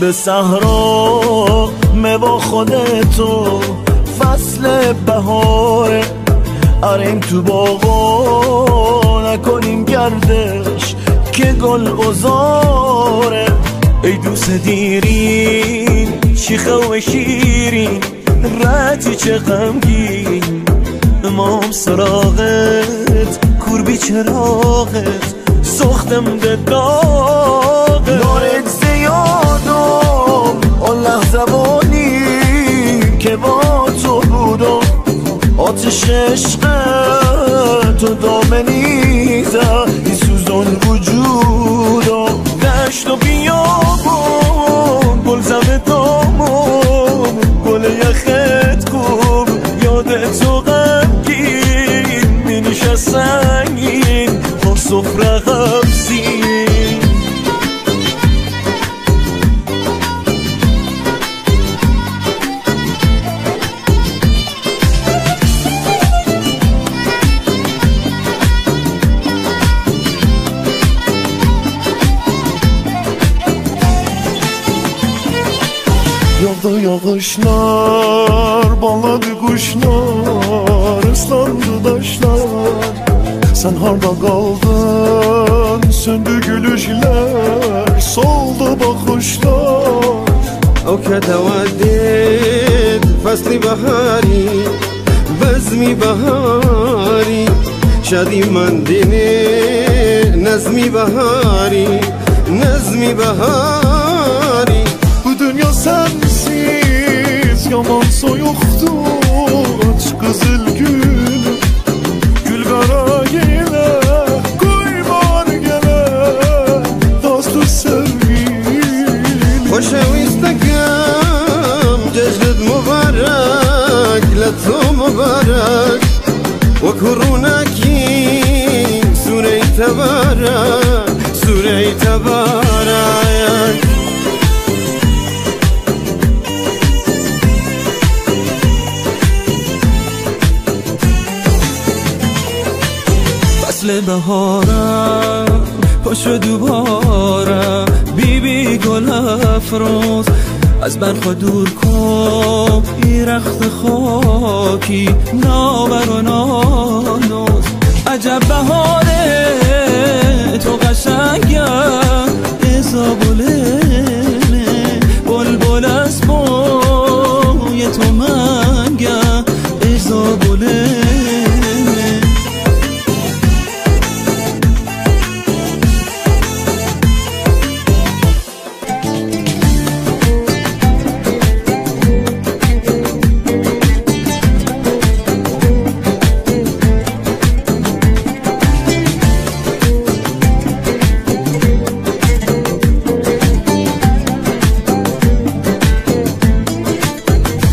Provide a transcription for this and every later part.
به صحرا با خودتو فصل بهاره، اریم تو باغا نکنیم گردش که گل بزاره. ای دوست دیرین شیخه و شیرین رتی چه غمگین، امام سراغت کوربی چراغت سختم ده داغت. نارت زیادم آن لحظه بانی که با تو بودم، آتش عشق تو دامنیزه ای سوزان وجودم. دشت و بیابون گل زم دامون گل یخت کن یادتو غمگین می نشست سنگین با سفره غمزین. Yağdı yağışlar, bağladı kuşlar, ıslandı taşlar. Sen harda kaldın, söndü gülüşler, soldu bakışlar. او که تودید فصل بهاری بزمی بهاری شادی من دینه نظمی بهاری نظمی بهاری. Bu dünya sensiz yaman soyuqdu, aç qızıl gül gül qara yelə qoy var gələ dostu sevgilim. خوشویستکم جشنت مبارک لطفو مبارک و کرونکی سوره تبارک سوره تبارک. فصل بهارم پاشو دوباره بی گل افروز، از من خود دور کن ای رخت خاکی نابر و نانوز. عجب بهاره تو قشنگم ازابوله بلبل از بوی تو منگم ازابوله.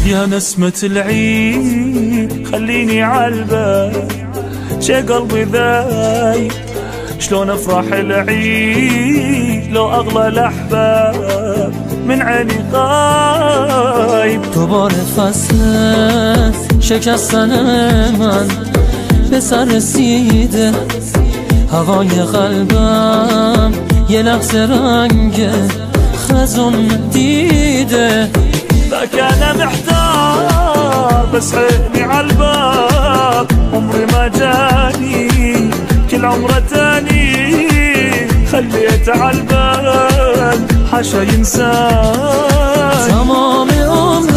يا نسمة العيد خليني عالبال شي قلبي ذايب شلون افرح العيد لو اغلى الاحباب من عيني غايب. تو بار فصل شکستن من به سر رسیده، هوای قلبم یه لحظه رنگ خزون دیده. ذاك انا محتار بس عيني عالباب عمري ما جاني كل عمره تاني خليته عالبال حاشا ينساني. تمام عمري